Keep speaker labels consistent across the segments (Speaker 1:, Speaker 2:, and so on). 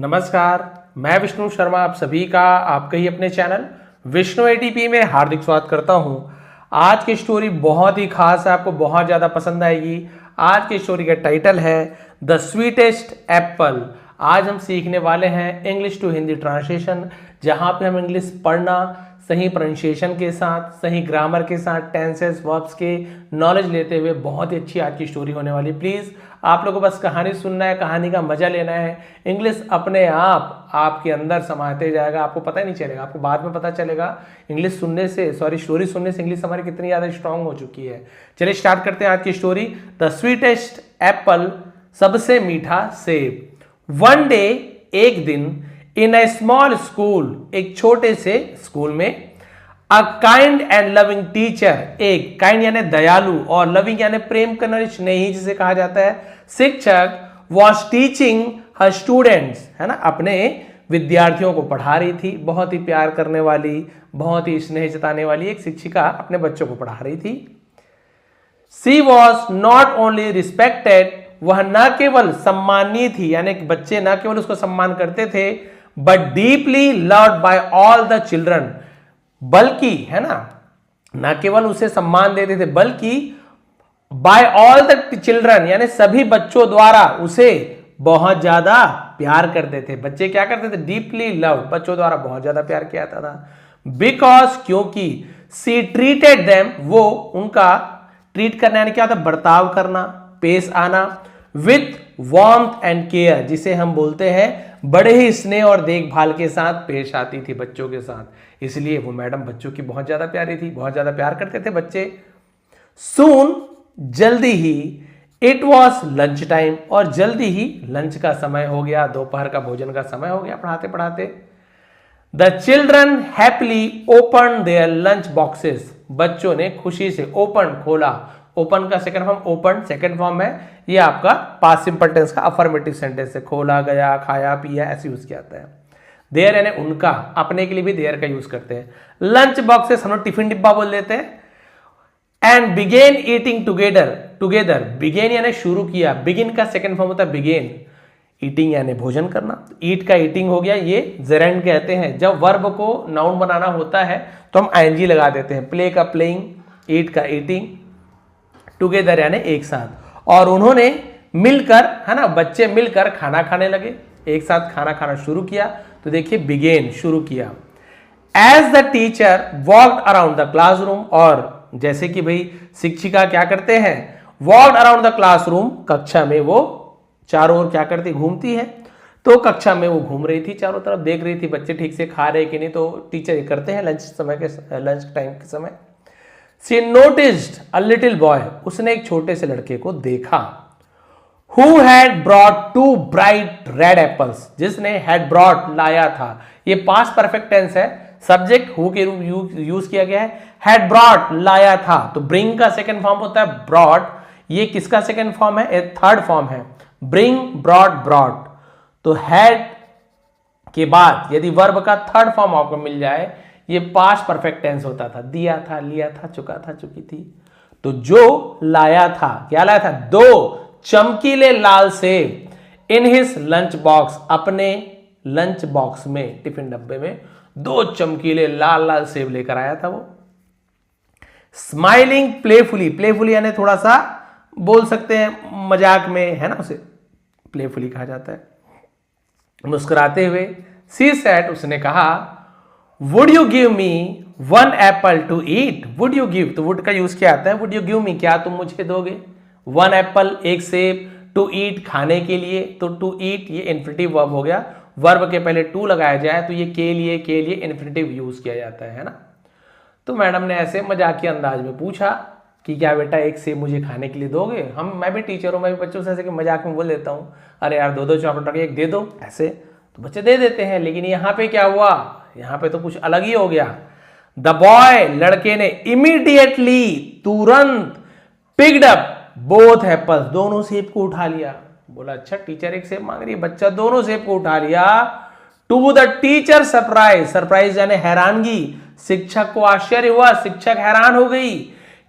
Speaker 1: नमस्कार, मैं विष्णु शर्मा आप सभी का आपके ही अपने चैनल विष्णु एटीपी में हार्दिक स्वागत करता हूं। आज की स्टोरी बहुत ही खास है, आपको बहुत ज़्यादा पसंद आएगी। आज की स्टोरी का टाइटल है द स्वीटेस्ट एप्पल। आज हम सीखने वाले हैं इंग्लिश टू हिंदी ट्रांसलेशन, जहां पे हम इंग्लिश पढ़ना सही प्रोनाउंसिएशन के साथ, सही ग्रामर के साथ, टेंसेस वर्ब्स के नॉलेज लेते हुए बहुत ही अच्छी आज की स्टोरी होने वाली। प्लीज़ आप लोगों को बस कहानी सुनना है, कहानी का मजा लेना है। इंग्लिश अपने आप आपके अंदर समाते जाएगा, आपको पता ही नहीं चलेगा, आपको बाद में पता चलेगा इंग्लिश सुनने से, स्टोरी सुनने से इंग्लिश हमारी कितनी ज़्यादा स्ट्रांग हो चुकी है। चलिए स्टार्ट करते हैं आज की स्टोरी। द स्वीटेस्ट एप्पल, सबसे मीठा सेब। वन डे, एक दिन, इन ए स्मॉल स्कूल, एक छोटे से स्कूल में, a kind and loving teacher, एक काइंड यानी दयालु और लविंग यानी प्रेम करना, स्नेही जिसे कहा जाता है, शिक्षक वॉज टीचिंग हर स्टूडेंट्स, है ना, अपने विद्यार्थियों को पढ़ा रही थी। बहुत ही प्यार करने वाली, बहुत ही स्नेह जताने वाली एक शिक्षिका अपने बच्चों को पढ़ा रही थी। सी वॉज नॉट ओनली रिस्पेक्टेड, वह न केवल सम्मानीय थी, यानी बच्चे न केवल उसको सम्मान करते थे, but deeply loved by all the children, बल्कि, है ना, न केवल उसे सम्मान देते थे बल्कि बाय ऑल द चिल्ड्रन यानी सभी बच्चों द्वारा उसे बहुत ज्यादा प्यार करते थे। बच्चे क्या करते थे? डीपली लव्ड, बच्चों द्वारा बहुत ज्यादा प्यार किया जाता था। बिकॉज, क्योंकि, सी ट्रीटेड देम, वो उनका ट्रीट करना यानी क्या होता है? बर्ताव करना, पेश आना, विथ वार्मथ एंड केयर, जिसे हम बोलते हैं बड़े ही स्नेह और देखभाल के साथ पेश आती थी बच्चों के साथ। इसलिए वो मैडम बच्चों की बहुत ज्यादा प्यारी थी, बहुत ज्यादा प्यार करते थे बच्चे। सून, जल्दी ही, इट वॉज लंच टाइम, और जल्दी ही लंच का समय हो गया, दोपहर का भोजन का समय हो गया पढ़ाते पढ़ाते। The children happily open there lunch boxes, बच्चों ने खुशी से ओपन, खोला। ओपन का second form open, second form है ये आपका पास्ट सिंपल टेंस का अफर्मेटिव सेंटेंस है। खोला गया, खाया पिया, ऐसे यूज किया जाता है। देयर यानी उनका, अपने के लिए भी देयर का यूज करते हैं। लंच बॉक्सेस हम लोग टिफिन डिब्बा बोल देते हैं। And begin eating together, begin यानी शुरू किया, बिगिन का सेकंड फॉर्म होता है बिगेन। ईटिंग यानी भोजन करना, ईट का ईटिंग हो गया, ये जेरेंड कहते हैं। जब वर्ब को नाउन बनाना होता है तो हम आईएनजी लगा देते हैं। प्ले का प्लेइंग, ईट का ईटिंग, टुगेदर यानी एक साथ। और उन्होंने मिलकर, है ना, बच्चे मिलकर खाना खाने लगे, एक साथ खाना खाना शुरू किया। तो देखिए बिगेन, शुरू किया। As the teacher walked around the classroom, और जैसे कि भाई शिक्षिका क्या करते हैं? वॉक्ड अराउंड द क्लासरूम, कक्षा में वो चारों ओर क्या करती? घूमती है। तो कक्षा में वो घूम रही थी, चारों तरफ देख रही थी बच्चे ठीक से खा रहे कि नहीं। तो टीचर ये करते हैं लंच टाइम के समय। She noticed a little boy, उसने एक छोटे से लड़के को देखा। Who had brought two bright red apples, जिसने हैड ब्रॉट लाया था, ये पास्ट परफेक्ट टेंस है, सब्जेक्ट हु के रूप यूज किया गया है। हैड ब्रॉट लाया था, तो ब्रिंग का सेकंड फॉर्म होता है ब्रॉट, ये किसका सेकंड फॉर्म है? थर्ड फॉर्म है, ब्रिंग, ब्रॉट, ब्रॉट। तो हैड के बाद यदि वर्ब का थर्ड फॉर्म आपको मिल जाए, ये पास्ट परफेक्ट टेंस होता था। दिया था, लिया था, चुका था, चुकी थी। तो जो लाया था, क्या लाया था? 2 चमकीले लाल सेब इन हिज लंच बॉक्स, अपने लंच बॉक्स में, टिफिन डब्बे में 2 चमकीले लाल लाल सेब लेकर आया था वो। स्माइलिंग प्लेफुली, प्लेफुली यानी थोड़ा सा बोल सकते हैं मजाक में, है ना, उसे प्लेफुली कहा जाता है। मुस्कुराते हुए, सी सेड, उसने कहा, would you give me 1 apple to eat. Would you give, तो वुड का यूज किया आता है। वुड यू गिव मी, क्या तुम मुझे दोगे? 1 एप्पल, एक सेब, टू ईट, खाने के लिए। तो टू ईट ये इन्फिनिटिव वर्ब हो गया, वर्ब के पहले टू लगाया जाए तो ये के लिए इन्फिनिटिव यूज किया जाता है ना। तो मैडम ने ऐसे मजाकिया अंदाज में पूछा कि क्या बेटा एक सेब मुझे खाने के लिए दोगे? मैं भी टीचर हूं, मैं भी बच्चों से ऐसे मजाक में बोल देता हूं, अरे यार 2 चॉकलेट एक दे दो, ऐसे तो बच्चे दे देते हैं। लेकिन यहां पे क्या हुआ? यहां पे तो कुछ अलग ही हो गया। द बॉय, लड़के ने, इमीडिएटली, तुरंत, पिक्ड अप बोथ एप्पल्स, दोनों सेब को उठा लिया। बोला अच्छा टीचर एक सेब मांग रही है, बच्चा दोनों सेब को उठा लिया। To the teacher surprise, surprise यानी हैरानगी, शिक्षक को आश्चर्य हुआ, शिक्षक हैरान हो गई।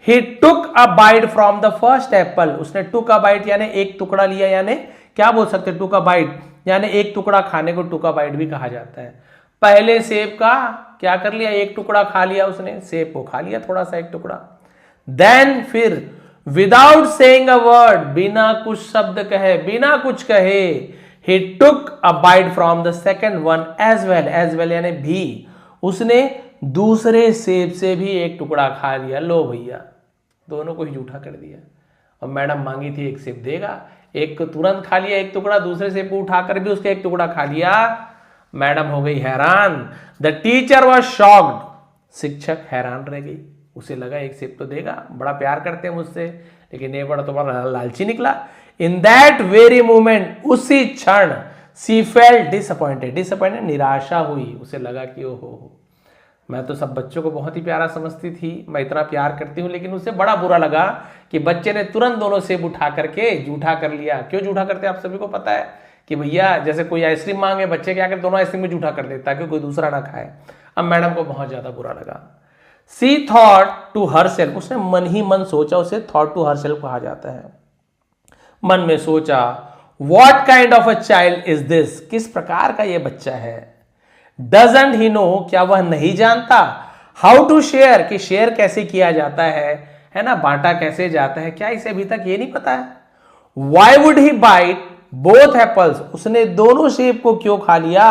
Speaker 1: He took a bite from the first apple, उसने टुक अ बाइट यानी एक टुकड़ा लिया, यानी क्या बोल सकते? टुक अ बाइट, यानी एक टुकड़ा खाने को टुका बाइट भी कहा जाता है। पहले सेब का क्या कर लिया, एक टुकड़ा खा लिया उसने, सेब को खा लिया थोड़ा सा एक टुकड़ा। देन फिर विदाउट सेइंग अ वर्ड, बिना कुछ शब्द कहे, बिना कुछ कहे, he took a bite from the second one as well यानी भी, उसने दूसरे सेब से भी एक टुकड़ा खा लिया। लो भैया, दोनों को ही जूठा कर दिया। और मैडम मांगी थी एक सेब देगा, एक को तुरंत खा लिया एक टुकड़ा, दूसरे सेब को उठाकर भी उसका एक टुकड़ा खा लिया। मैडम हो गई हैरान। द टीचर वॉज शॉक्ड, शिक्षक हैरान रह गई। उसे लगा एक सेब तो देगा, बड़ा प्यार करते हैं मुझसे, लेकिन ये बड़ा तो बड़ा लालची निकला। इन दैट वेरी मोमेंट, उसी क्षण, सी फेल्ट डिसअपॉइंटेड, निराशा हुई। उसे लगा कि ओहो, मैं तो सब बच्चों को बहुत ही प्यारा समझती थी, मैं इतना प्यार करती हूँ, लेकिन उसे बड़ा बुरा लगा कि बच्चे ने तुरंत दोनों सेब उठा करके जूठा कर लिया। क्यों जूठा करते हैं आप सभी को पता है कि भैया, जैसे कोई आइसक्रीम मांगे, बच्चे क्या करते, दोनों आइसक्रीम में जूठा कर देते ताकि कोई दूसरा ना खाए। अब मैडम को बहुत ज्यादा बुरा लगा। सी थॉट टू हरसेल्फ, उसने मन ही मन सोचा, उसे थॉट टू हरसेल्फ कहा जाता है। मन में सोचा, what kind of a child is this, किस प्रकार का यह बच्चा है। डजंट ही नो, क्या वह नहीं जानता, हाउ टू शेयर, कि शेयर कैसे किया जाता है ना, बांटा कैसे जाता है, क्या इसे अभी तक ये नहीं पता है। Why would he bite both apples, उसने दोनों सेब को क्यों खा लिया,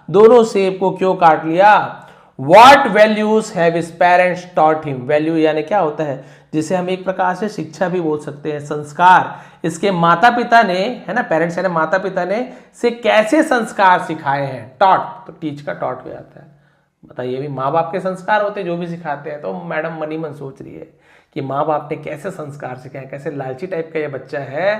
Speaker 1: दोनों सेब को क्यों काट लिया। What values have his parents taught him, value यानी क्या होता है, जिसे हम एक प्रकार से शिक्षा भी बोल सकते हैं, संस्कार। इसके माता पिता ने, है ना, पेरेंट्स यानी माता पिता ने से कैसे संस्कार सिखाए हैं। टॉट, तो टीच का टॉट हो जाता है। बताइए, भी माँ बाप के संस्कार होते हैं जो भी सिखाते हैं। तो मैडम मनी मन सोच रही है कि माँ बाप ने कैसे संस्कार सिखाए, कैसे लालची टाइप का ये बच्चा है,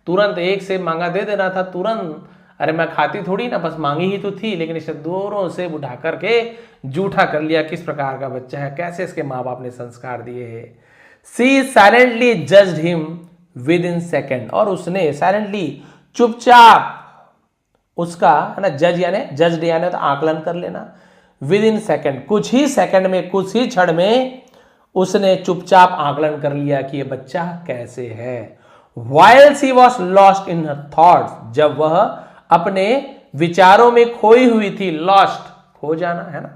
Speaker 1: तुरंत एक सेब मांगा दे देना था तुरंत। अरे मैं खाती थोड़ी ना, बस मांगी ही तो थी, लेकिन इसे दोनों सेब उठा करके जूठा कर लिया। किस प्रकार का बच्चा है, कैसे इसके माँ बाप ने संस्कार दिए हैं। She silently judged him within second, और उसने साइलेंटली, चुपचाप उसका, है ना, जज्ड यानी तो आकलन कर लेना। विद इन सेकेंड, कुछ ही सेकंड में, कुछ ही क्षण में उसने चुपचाप आकलन कर लिया कि ये बच्चा कैसे है। While she was lost in her thoughts, जब वह अपने विचारों में खोई हुई थी, लॉस्ट खो जाना, है ना,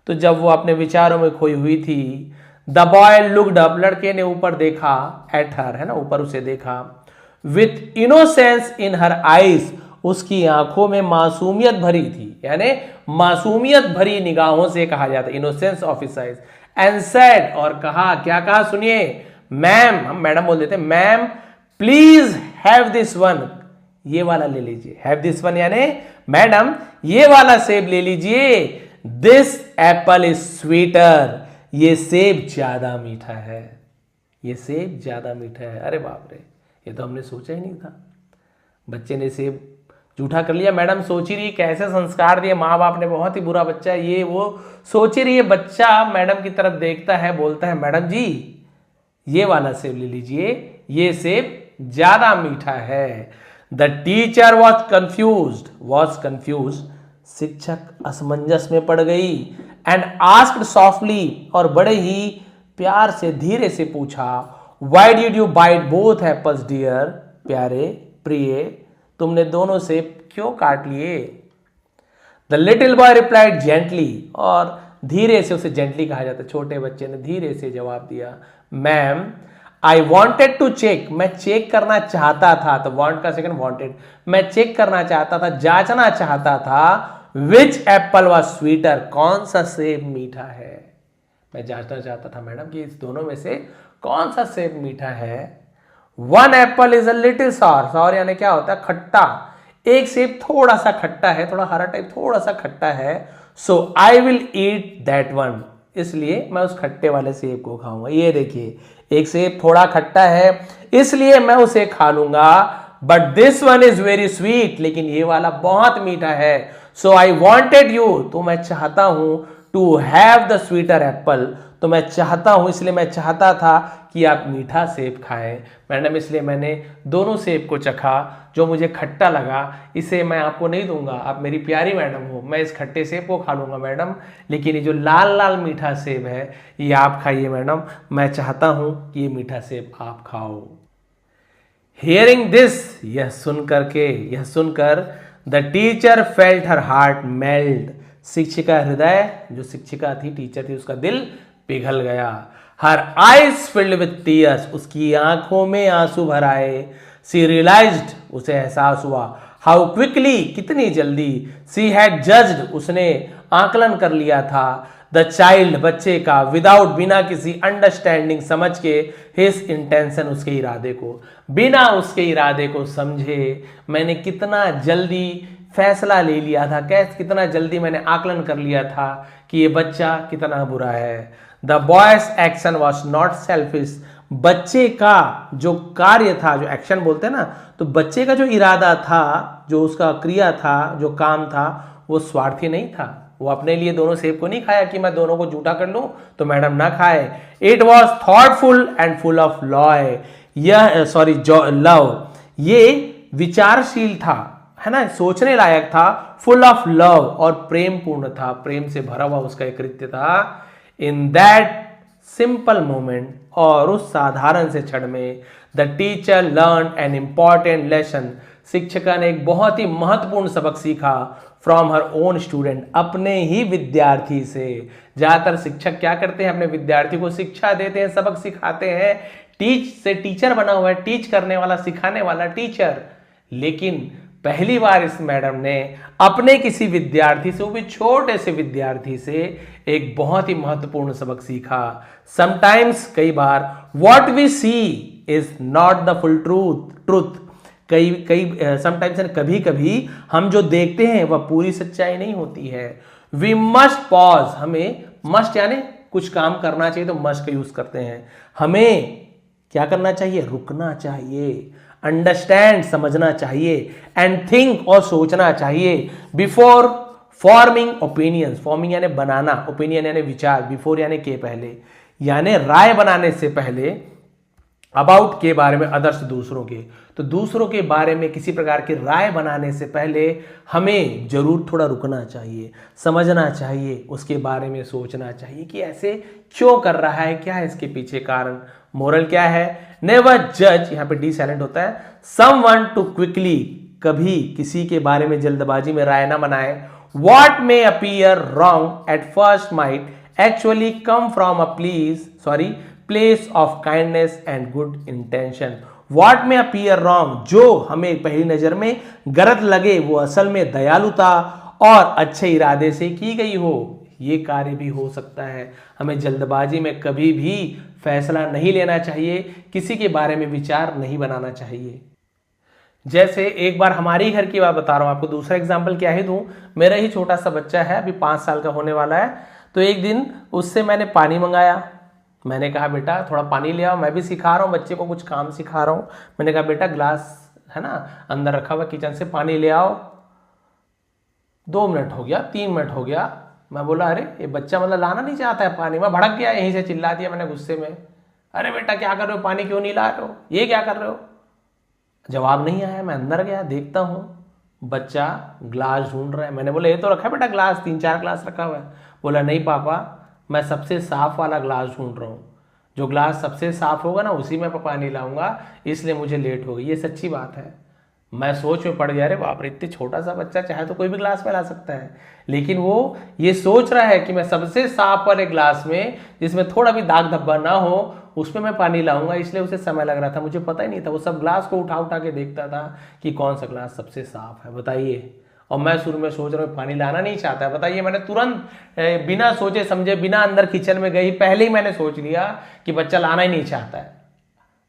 Speaker 1: तो जब वो अपने विचारों में खोई हुई थी, द बॉय लुक्ड अप, लड़के ने ऊपर देखा, एट हर, है ना, ऊपर उसे देखा, with innocence in her eyes, उसकी आंखों में मासूमियत भरी थी, यानी मासूमियत भरी निगाहों से कहा जाता है, innocence of his eyes. And said, और कहा, क्या कहा सुनिए, मैम, हम मैडम बोल देते हैं, ma'am please have this one, ये वाला ले लीजिए। हैव दिस वन यानी मैडम ये वाला सेब ले लीजिए। दिस एप्पल इज स्वीटर, ये सेब ज्यादा मीठा है, ये सेब ज्यादा मीठा है। अरे बाप रे, ये तो हमने सोचा ही नहीं था। बच्चे ने सेब जूठा कर लिया। मैडम सोच ही रही कैसे संस्कार दिए माँ बाप ने, बहुत ही बुरा बच्चा है ये वो सोच ही रही है। बच्चा मैडम की तरफ देखता है, बोलता है, मैडम जी ये वाला सेब ले लीजिए, ये सेब ज्यादा मीठा है। द टीचर वॉज कंफ्यूज, शिक्षक असमंजस में पड़ गई। एंड आस्क्ड सॉफ्टली, और बड़े ही प्यार से धीरे से पूछा, why did you bite both apples dear, प्यारे प्रिय, तुमने दोनों सेब क्यों काट लिए। The little boy replied gently, और धीरे से, उसे जेंटली कहा जाता है, छोटे बच्चे ने धीरे से जवाब दिया, ma'am I wanted to check, मैं चेक करना चाहता था, तो वॉन्ट का सेकंड वॉन्टेड, मैं चेक करना चाहता था, जांचना चाहता था, विच एप्पल वॉज स्वीटर, कौन सा सेब मीठा है। मैं जांचना चाहता था मैडम कि इस दोनों में से कौन सा सेब मीठा है। One apple is a little sour, sour यानी क्या होता है, खट्टा, एक सेब थोड़ा सा खट्टा है, थोड़ा हरा टाइप, थोड़ा सा खट्टा है। So I will eat that one, इसलिए मैं उस खट्टे वाले सेब को खाऊंगा। ये देखिए, एक सेब थोड़ा खट्टा है इसलिए मैं उसे खा लूंगा, but this one is very sweet, लेकिन ये वाला बहुत मीठा है। सो आई वॉन्टेड यू, तो मैं चाहता हूं, to have the sweeter apple, तो मैं चाहता हूं, इसलिए मैं चाहता था कि आप मीठा सेब खाएं मैडम, इसलिए मैंने दोनों सेब को चखा। जो मुझे खट्टा लगा इसे मैं आपको नहीं दूंगा, आप मेरी प्यारी मैडम हो, मैं इस खट्टे सेब को खा लूंगा मैडम, लेकिन ये जो लाल लाल मीठा सेब है ये आप खाइए मैडम, मैं चाहता हूं कि ये मीठा सेब आप खाओ। हियरिंग दिस, यह सुनकर the teacher felt her heart melt, शिक्षिका हृदय, जो शिक्षिका थी, टीचर थी, उसका दिल पिघल गया। Her eyes filled with tears, उसकी आंखों में आंसू भर आए। सी रियलाइज्ड, उसे एहसास हुआ, हाउ क्विकली, कितनी जल्दी, सी हैड जज्ड, उसने आकलन कर लिया था, द चाइल्ड, बच्चे का, विदाउट, बिना किसी अंडरस्टैंडिंग, समझ के, हिज इंटेंशन, उसके इरादे को, बिना उसके इरादे को समझे मैंने कितना जल्दी फैसला ले लिया था, कैसे कितना जल्दी मैंने आकलन कर लिया था कि ये बच्चा कितना बुरा है। The boys action was not selfish, बच्चे का जो कार्य था, जो एक्शन बोलते हैं ना, तो बच्चे का जो इरादा था, जो उसका क्रिया था, जो काम था, वो स्वार्थी नहीं था। वो अपने लिए दोनों सेब को नहीं खाया कि मैं दोनों को झूठा कर लूं तो मैडम ना खाए। It was thoughtful and full of Loy, यह लव, ये विचारशील था, है ना, सोचने लायक था, फुल ऑफ लव, और प्रेम पूर्ण था, प्रेम से भरा हुआ उसका एक कृत्य था। इन दैट सिंपल मोमेंट, और उस साधारण से क्षण में, the teacher learn an important lesson, शिक्षिका ने एक बहुत ही महत्वपूर्ण सबक सीखा, फ्रॉम हर ओन स्टूडेंट, अपने ही विद्यार्थी से। ज्यादातर शिक्षक क्या करते हैं, अपने विद्यार्थी को शिक्षा देते हैं, सबक सिखाते हैं, टीच से टीचर बना हुआ है, टीच करने वाला, सिखाने वाला टीचर। लेकिन पहली बार इस मैडम ने अपने किसी विद्यार्थी से, वो भी छोटे से विद्यार्थी से, एक बहुत ही महत्वपूर्ण सबक सीखा। समटाइम्स, कई बार, what we see is not the full truth, sometimes, कभी कभी हम जो देखते हैं वह पूरी सच्चाई नहीं होती है। वी मस्ट पॉज, हमें मस्ट यानी कुछ काम करना चाहिए तो मस्ट का यूज करते हैं, हमें क्या करना चाहिए, रुकना चाहिए, अंडरस्टैंड, समझना चाहिए, एंड थिंक, और सोचना चाहिए, बिफोर फॉर्मिंग ओपिनियंस, फॉर्मिंग यानी बनाना, ओपिनियन यानी विचार, बिफोर यानी के पहले, यानी राय बनाने से पहले, अबाउट के बारे में, अदर्स दूसरों के, तो दूसरों के बारे में किसी प्रकार की राय बनाने से पहले हमें जरूर थोड़ा रुकना चाहिए, समझना चाहिए, उसके बारे में सोचना चाहिए कि ऐसे क्यों कर रहा है, क्या है इसके पीछे कारण, मोरल क्या है। नेवर जज, यहां पे डी साइलेंट होता है, समवन टू क्विकली, कभी किसी के बारे में जल्दबाजी में राय ना बनाए। What may appear wrong at first might actually come from a place of kindness and good intention. What में अपीयर रॉन्ग, जो हमें पहली नजर में गलत लगे, वो असल में दयालुता और अच्छे इरादे से की गई हो, ये कार्य भी हो सकता है। हमें जल्दबाजी में कभी भी फैसला नहीं लेना चाहिए, किसी के बारे में विचार नहीं बनाना चाहिए। जैसे एक बार हमारी घर की बात बता रहा हूं आपको, दूसरा एग्जाम्पल क्या ही दूं, मेरा ही छोटा सा बच्चा है, अभी 5 साल का होने वाला है। तो एक दिन उससे मैंने पानी मंगाया, मैंने कहा बेटा थोड़ा पानी ले आओ, मैं भी सिखा रहा हूँ बच्चे को, कुछ काम सिखा रहा हूँ। मैंने कहा बेटा ग्लास है ना अंदर रखा हुआ किचन से, पानी ले आओ। 2 मिनट हो गया, 3 मिनट हो गया, मैं बोला अरे ये बच्चा मतलब लाना नहीं चाहता है पानी। मैं भड़क गया, यहीं से चिल्ला दिया मैंने गुस्से में, अरे बेटा क्या कर रहे हो, पानी क्यों नहीं ला रहे हो, ये क्या कर रहे हो। जवाब नहीं आया, मैं अंदर गया, देखता हूँ बच्चा ग्लास ढूंढ रहा है। मैंने बोला ये तो रखा है बेटा ग्लास, 3-4 ग्लास रखा हुआ है। बोला नहीं पापा, मैं सबसे साफ वाला ग्लास ढूंढ रहा हूँ, जो ग्लास सबसे साफ होगा ना उसी में पानी लाऊंगा, इसलिए मुझे लेट हो गई। ये सच्ची बात है। मैं सोच में पड़ गया, अरे बाप रे इतने छोटा सा बच्चा चाहे तो कोई भी ग्लास में ला सकता है, लेकिन वो ये सोच रहा है कि मैं सबसे साफ वाले ग्लास में, जिसमें थोड़ा भी दाग धब्बा ना हो, उसमें मैं पानी लाऊंगा, इसलिए उसे समय लग रहा था। मुझे पता ही नहीं था, वो सब ग्लास को उठा उठा के देखता था कि कौन सा ग्लास सबसे साफ है, बताइए। और मैं शुरू में सोच रहा हूँ पानी लाना नहीं चाहता है, बताइए। मैंने तुरंत बिना सोचे समझे, बिना अंदर किचन में गई, पहले ही मैंने सोच लिया कि बच्चा लाना ही नहीं चाहता है।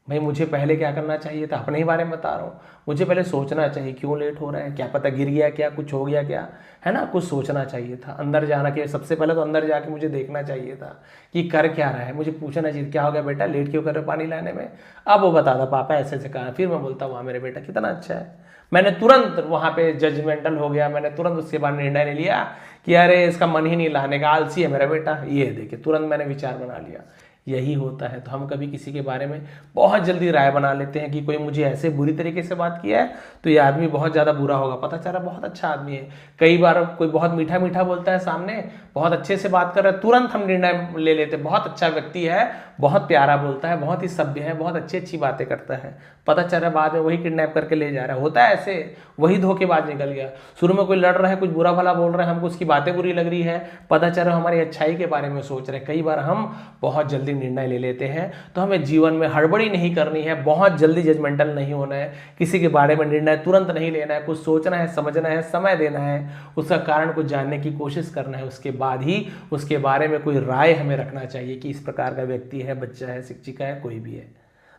Speaker 1: भाई मुझे पहले क्या करना चाहिए था, अपने ही बारे में बता रहा हूँ, मुझे पहले सोचना चाहिए क्यों लेट हो रहा है, क्या पता गिर गया क्या, कुछ हो गया क्या, है ना, कुछ सोचना चाहिए था। अंदर जाना कि सबसे पहले तो अंदर जाके मुझे देखना चाहिए था कि कर क्या रहा है, मुझे पूछना चाहिए क्या हो गया बेटा, लेट क्यों कर रहे हो पानी लाने में। अब वो बताता पापा ऐसे ऐसे कहा, फिर मैं बोलता वाह मेरे बेटा कितना अच्छा है। मैंने तुरंत वहाँ पे जजमेंटल हो गया, मैंने तुरंत उसके बाद निर्णय ले लिया कि अरे इसका मन ही नहीं लाने का, आलसी है मेरा बेटा, ये देखिए तुरंत मैंने विचार बना लिया। यही होता है। तो हम कभी किसी के बारे में बहुत जल्दी राय बना लेते हैं कि कोई मुझे ऐसे बुरी तरीके से बात किया है तो ये आदमी बहुत ज़्यादा बुरा होगा, पता चला बहुत अच्छा आदमी है। कई बार कोई बहुत मीठा मीठा बोलता है सामने, बहुत अच्छे से बात कर रहा है, तुरंत हम निर्णय ले लेते हैं बहुत अच्छा व्यक्ति है, बहुत प्यारा बोलता है, बहुत ही सभ्य है, बहुत अच्छी अच्छी बातें करता है, पता चला बाद में वही किडनैप करके ले जा रहा है। होता है ऐसे, वही धोखेबाज निकल गया। शुरू में कोई लड़ रहा है, कुछ बुरा भला बोल रहा है, हमको उसकी बातें बुरी लग रही है, पता चला हमारी अच्छाई के बारे में सोच रहे हैं। कई बार हम बहुत जल्दी निर्णय ले लेते हैं। तो हमें जीवन में हड़बड़ी नहीं करनी है, बहुत जल्दी जजमेंटल नहीं होना है, किसी के बारे में निर्णय तुरंत नहीं लेना है, कुछ सोचना है, समझना है, समय देना है, उसका कारण को जानने की कोशिश करना है, उसके बाद ही उसके बारे में कोई राय हमें रखना चाहिए कि इस प्रकार का व्यक्ति है, बच्चा है, शिक्षिका है, कोई भी है।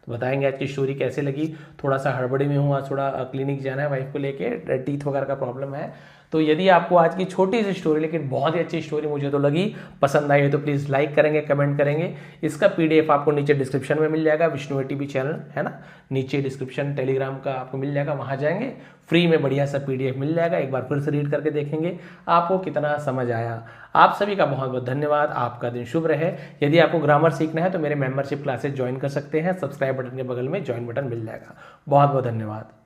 Speaker 1: तो बताएंगे आज की स्टोरी कैसे लगी। थोड़ा सा हड़बड़ी में हूँ, आज थोड़ा क्लिनिक जाना है वाइफ को लेके, टीथ वगैरह का प्रॉब्लम है। तो यदि आपको आज की छोटी सी स्टोरी लेकिन बहुत ही अच्छी स्टोरी मुझे तो लगी, पसंद आई तो प्लीज़ लाइक करेंगे, कमेंट करेंगे। इसका PDF आपको नीचे डिस्क्रिप्शन में मिल जाएगा, विष्णु ATP चैनल है ना, नीचे डिस्क्रिप्शन टेलीग्राम का आपको मिल जाएगा, वहाँ जाएंगे फ्री में बढ़िया सा PDF मिल जाएगा। एक बार फिर से रीड करके देखेंगे आपको कितना समझ आया। आप सभी का बहुत बहुत धन्यवाद, आपका दिन शुभ रहे। यदि आपको ग्रामर सीखना है तो मेरे मेंबरशिप क्लासेस ज्वाइन कर सकते हैं, सब्सक्राइब बटन के बगल में ज्वाइन बटन मिल जाएगा। बहुत बहुत धन्यवाद।